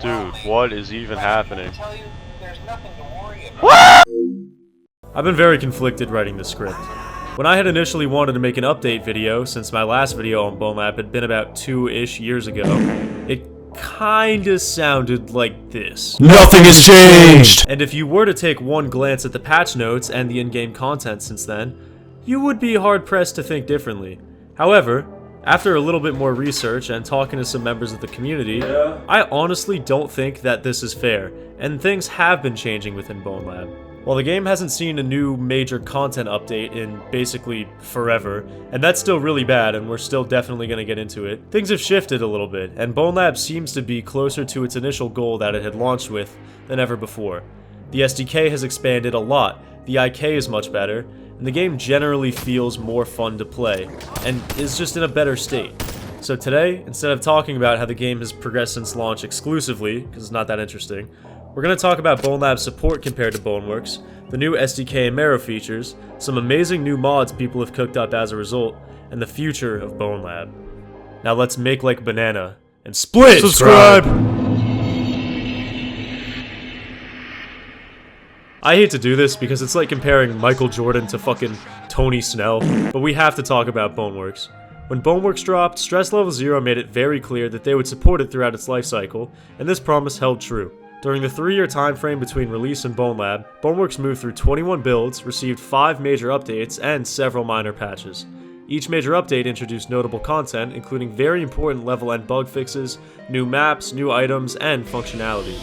Dude, what is even happening? I've been very conflicted writing this script. When I had initially wanted to make an update video, since my last video on Bonelab had been about 2-ish years ago, it kinda sounded like this. Nothing has changed! And if you were to take one glance at the patch notes and the in-game content since then, you would be hard-pressed to think differently. However, after a little bit more research and talking to some members of the community, I honestly don't think that this is fair, and things have been changing within Bonelab. While the game hasn't seen a new major content update in basically forever, and that's still really bad and we're still definitely going to get into it, things have shifted a little bit, and Bonelab seems to be closer to its initial goal that it had launched with than ever before. The SDK has expanded a lot, the IK is much better, and the game generally feels more fun to play, and is just in a better state. So today, instead of talking about how the game has progressed since launch exclusively, because it's not that interesting, we're going to talk about Bonelab's support compared to Boneworks, the new SDK and Marrow features, some amazing new mods people have cooked up as a result, and the future of Bonelab. Now let's make like banana and split! Subscribe! I hate to do this because it's like comparing Michael Jordan to fucking Tony Snell, but we have to talk about Boneworks. When Boneworks dropped, Stress Level 0 made it very clear that they would support it throughout its life cycle, and this promise held true. During the 3-year time frame between release and Bonelab, Boneworks moved through 21 builds, received 5 major updates, and several minor patches. Each major update introduced notable content, including very important level end bug fixes, new maps, new items, and functionality.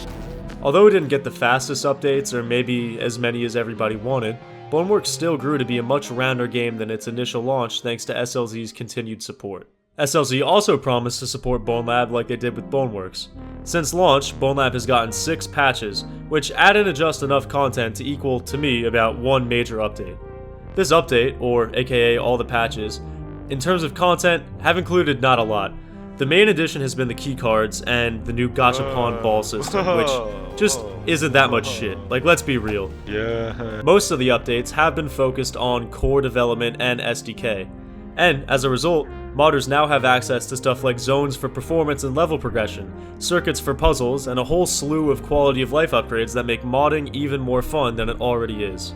Although it didn't get the fastest updates, or maybe as many as everybody wanted, Boneworks still grew to be a much rounder game than its initial launch thanks to SLZ's continued support. SLZ also promised to support Bonelab like they did with Boneworks. Since launch, Bonelab has gotten 6 patches, which add in just enough content to equal, to me, about 1 major update. This update, or aka all the patches, in terms of content, have included not a lot. The main addition has been the keycards and the new Gachapon ball system, which just isn't that much shit. Like, let's be real. Yeah. Most of the updates have been focused on core development and SDK. And, as a result, modders now have access to stuff like zones for performance and level progression, circuits for puzzles, and a whole slew of quality of life upgrades that make modding even more fun than it already is.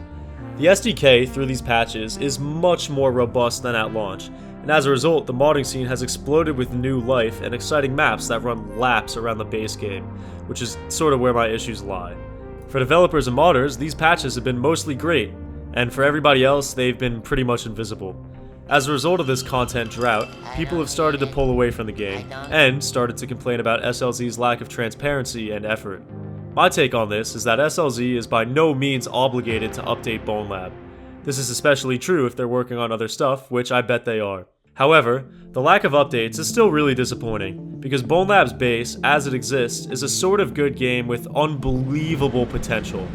The SDK, through these patches, is much more robust than at launch, and as a result, the modding scene has exploded with new life and exciting maps that run laps around the base game, which is sort of where my issues lie. For developers and modders, these patches have been mostly great, and for everybody else, they've been pretty much invisible. As a result of this content drought, people have started to pull away from the game, and started to complain about SLZ's lack of transparency and effort. My take on this is that SLZ is by no means obligated to update Bonelab. This is especially true if they're working on other stuff, which I bet they are. However, the lack of updates is still really disappointing, because Bonelab's base, as it exists, is a sort of good game with unbelievable potential.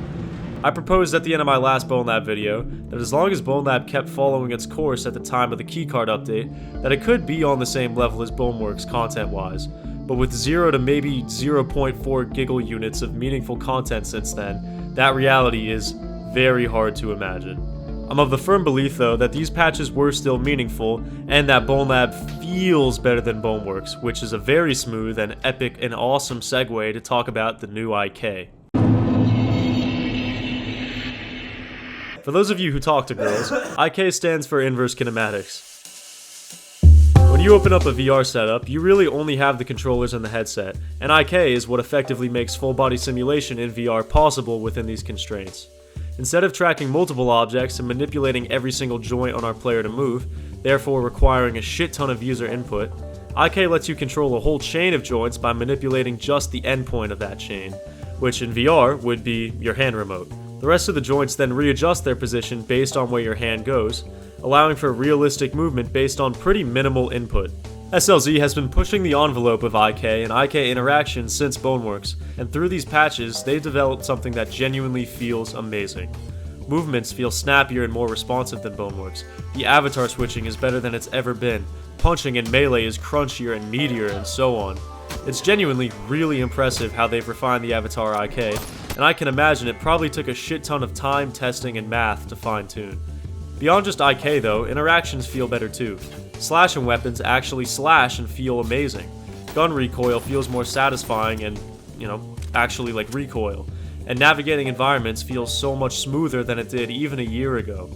I proposed at the end of my last Bonelab video that as long as Bonelab kept following its course at the time of the keycard update, that it could be on the same level as Boneworks content-wise, but with 0 to maybe 0.4 giggle units of meaningful content since then, that reality is very hard to imagine. I'm of the firm belief though that these patches were still meaningful, and that Bonelab feels better than Boneworks, which is a very smooth and epic and awesome segue to talk about the new IK. For those of you who talk to girls, IK stands for Inverse Kinematics. When you open up a VR setup, you really only have the controllers and the headset, and IK is what effectively makes full-body simulation in VR possible within these constraints. Instead of tracking multiple objects and manipulating every single joint on our player to move, therefore requiring a shit ton of user input, IK lets you control a whole chain of joints by manipulating just the endpoint of that chain, which in VR would be your hand remote. The rest of the joints then readjust their position based on where your hand goes, allowing for realistic movement based on pretty minimal input. SLZ has been pushing the envelope of IK and IK interactions since Boneworks, and through these patches, they've developed something that genuinely feels amazing. Movements feel snappier and more responsive than Boneworks, the avatar switching is better than it's ever been, punching and melee is crunchier and meatier, and so on. It's genuinely really impressive how they've refined the avatar IK, and I can imagine it probably took a shit ton of time, testing, and math to fine-tune. Beyond just IK though, interactions feel better too. Slashing weapons actually slash and feel amazing. Gun recoil feels more satisfying and actually like recoil. And navigating environments feels so much smoother than it did even a year ago.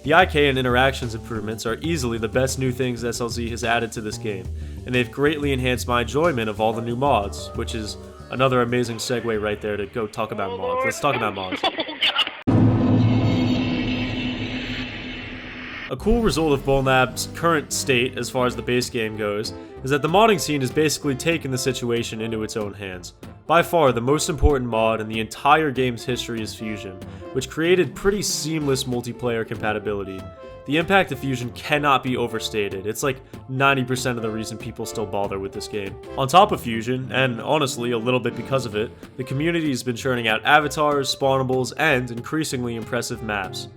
The IK and interactions improvements are easily the best new things SLZ has added to this game, and they've greatly enhanced my enjoyment of all the new mods, which is another amazing segue right there to go talk about mods. Let's talk about mods. A cool result of Bonelab's current state as far as the base game goes is that the modding scene has basically taken the situation into its own hands. By far, the most important mod in the entire game's history is Fusion, which created pretty seamless multiplayer compatibility. The impact of Fusion cannot be overstated. It's like 90% of the reason people still bother with this game. On top of Fusion, and honestly a little bit because of it, the community has been churning out avatars, spawnables, and increasingly impressive maps.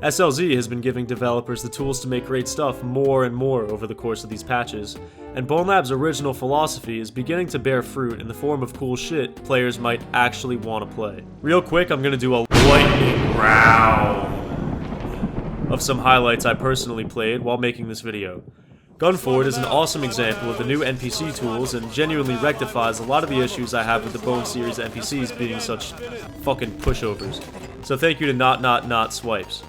SLZ has been giving developers the tools to make great stuff more and more over the course of these patches, and Bonelab's original philosophy is beginning to bear fruit in the form of cool shit players might actually want to play. Real quick, I'm gonna do a lightning round of some highlights I personally played while making this video. Gunford is an awesome example of the new NPC tools and genuinely rectifies a lot of the issues I have with the Bone series NPCs being such fucking pushovers. So thank you to Not Swipes.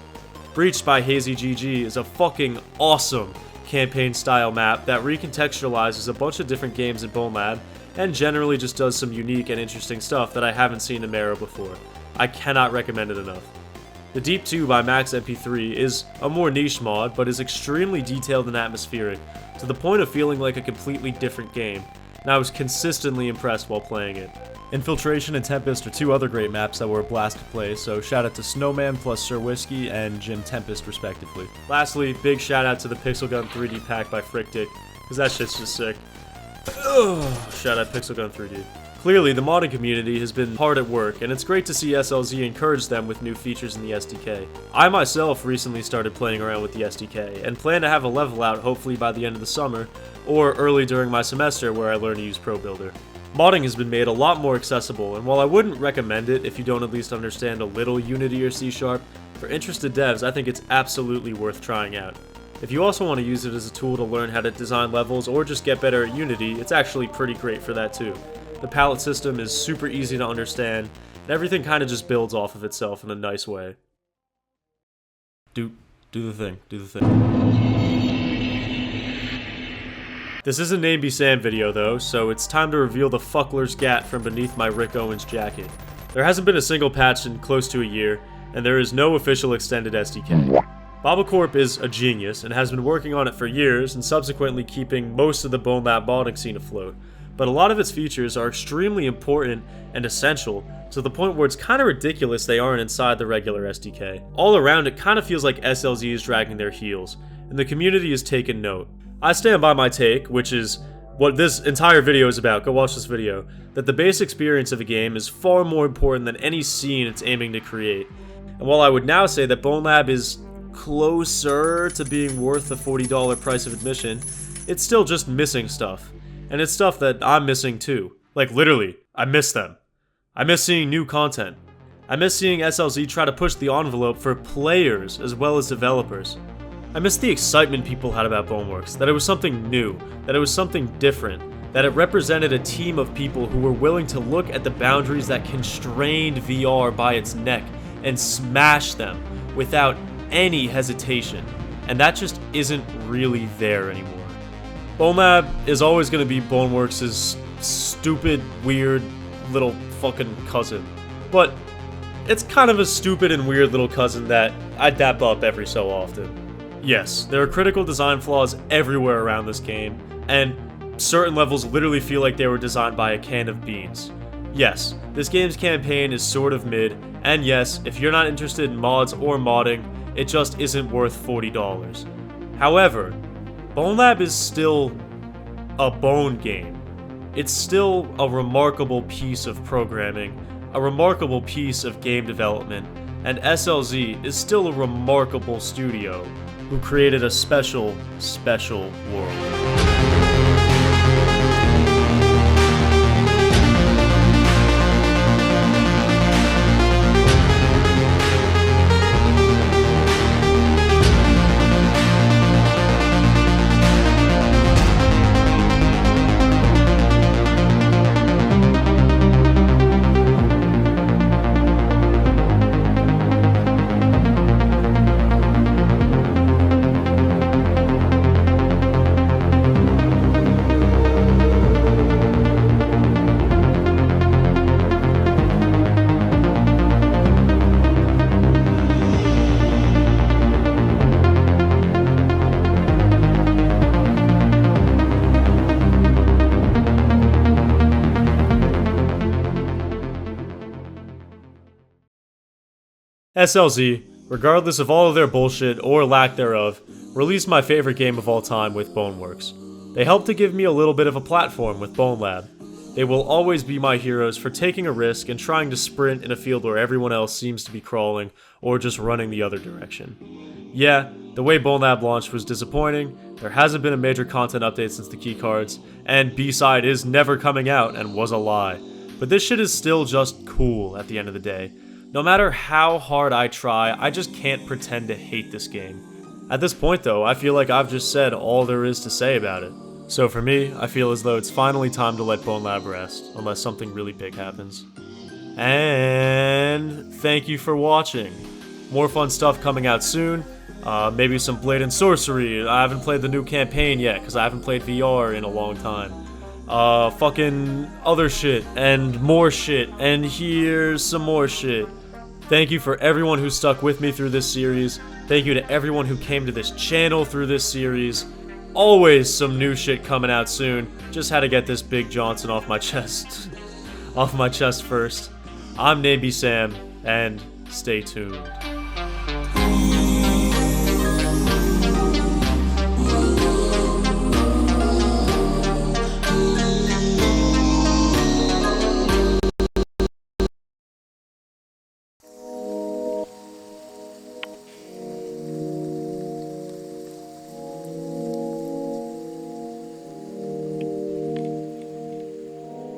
Breached by Hazy GG is a fucking awesome campaign-style map that recontextualizes a bunch of different games in Bonelab and generally just does some unique and interesting stuff that I haven't seen in Marrow before. I cannot recommend it enough. The Deep 2 by Max MP3 is a more niche mod, but is extremely detailed and atmospheric, to the point of feeling like a completely different game, and I was consistently impressed while playing it. Infiltration and Tempest are two other great maps that were a blast to play, so shout out to Snowman plus Sir Whiskey and Jim Tempest respectively. Lastly, big shout out to the Pixel Gun 3D pack by Frickdick, because that shit's just sick. Shout out Pixel Gun 3D. Clearly, the modding community has been hard at work, and it's great to see SLZ encourage them with new features in the SDK. I myself recently started playing around with the SDK, and plan to have a level out hopefully by the end of the summer, or early during my semester where I learn to use ProBuilder. Modding has been made a lot more accessible, and while I wouldn't recommend it if you don't at least understand a little Unity or C#, for interested devs I think it's absolutely worth trying out. If you also want to use it as a tool to learn how to design levels or just get better at Unity, it's actually pretty great for that too. The palette system is super easy to understand, and everything kind of just builds off of itself in a nice way. Do the thing. This is a Name Be Sam video though, so it's time to reveal the fuckler's gat from beneath my Rick Owens jacket. There hasn't been a single patch in close to a year, and there is no official extended SDK. Bobacorp is a genius, and has been working on it for years, and subsequently keeping most of the Bonelab modding scene afloat. But a lot of its features are extremely important and essential, to the point where it's kinda ridiculous they aren't inside the regular SDK. All around, it kinda feels like SLZ is dragging their heels, and the community has taken note. I stand by my take, which is what this entire video is about, go watch this video, that the base experience of a game is far more important than any scene it's aiming to create. And while I would now say that Bonelab is closer to being worth the $40 price of admission, it's still just missing stuff. And it's stuff that I'm missing too. Like literally, I miss them. I miss seeing new content. I miss seeing SLZ try to push the envelope for players as well as developers. I miss the excitement people had about Boneworks, that it was something new, that it was something different, that it represented a team of people who were willing to look at the boundaries that constrained VR by its neck and smash them without any hesitation, and that just isn't really there anymore. Bonelab is always going to be Boneworks' stupid, weird, little fucking cousin, but it's kind of a stupid and weird little cousin that I dap up every so often. Yes, there are critical design flaws everywhere around this game, and certain levels literally feel like they were designed by a can of beans. Yes, this game's campaign is sort of mid, and yes, if you're not interested in mods or modding, it just isn't worth $40. However, Bonelab is still a bone game. It's still a remarkable piece of programming, a remarkable piece of game development, and SLZ is still a remarkable studio who created a special, special world. SLZ, regardless of all of their bullshit or lack thereof, released my favorite game of all time with Boneworks. They helped to give me a little bit of a platform with Bonelab. They will always be my heroes for taking a risk and trying to sprint in a field where everyone else seems to be crawling or just running the other direction. Yeah, the way Bonelab launched was disappointing, there hasn't been a major content update since the keycards, and B-Side is never coming out and was a lie. But this shit is still just cool at the end of the day. No matter how hard I try, I just can't pretend to hate this game. At this point though, I feel like I've just said all there is to say about it. So for me, I feel as though it's finally time to let Bonelab rest, unless something really big happens. And thank you for watching. More fun stuff coming out soon. Maybe some Blade and Sorcery. I haven't played the new campaign yet, because I haven't played VR in a long time. Fucking other shit, and more shit, and here's some more shit. Thank you for everyone who stuck with me through this series. Thank you to everyone who came to this channel through this series. Always some new shit coming out soon. Just had to get this Big Johnson off my chest. Off my chest first. I'm Nameby Sam, and stay tuned.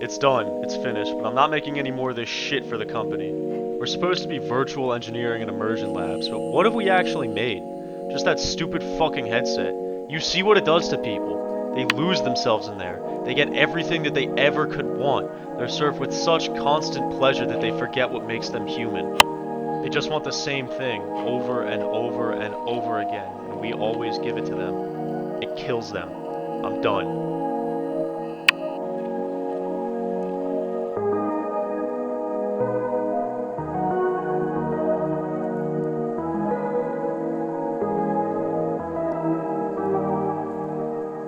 It's done. It's finished. But I'm not making any more of this shit for the company. We're supposed to be Virtual.Engineering.Immersion.Labs, but what have we actually made? Just that stupid fucking headset. You see what it does to people. They lose themselves in there. They get everything that they ever could want. They're served with such constant pleasure that they forget what makes them human. They just want the same thing over and over and over again, and we always give it to them. It kills them. I'm done.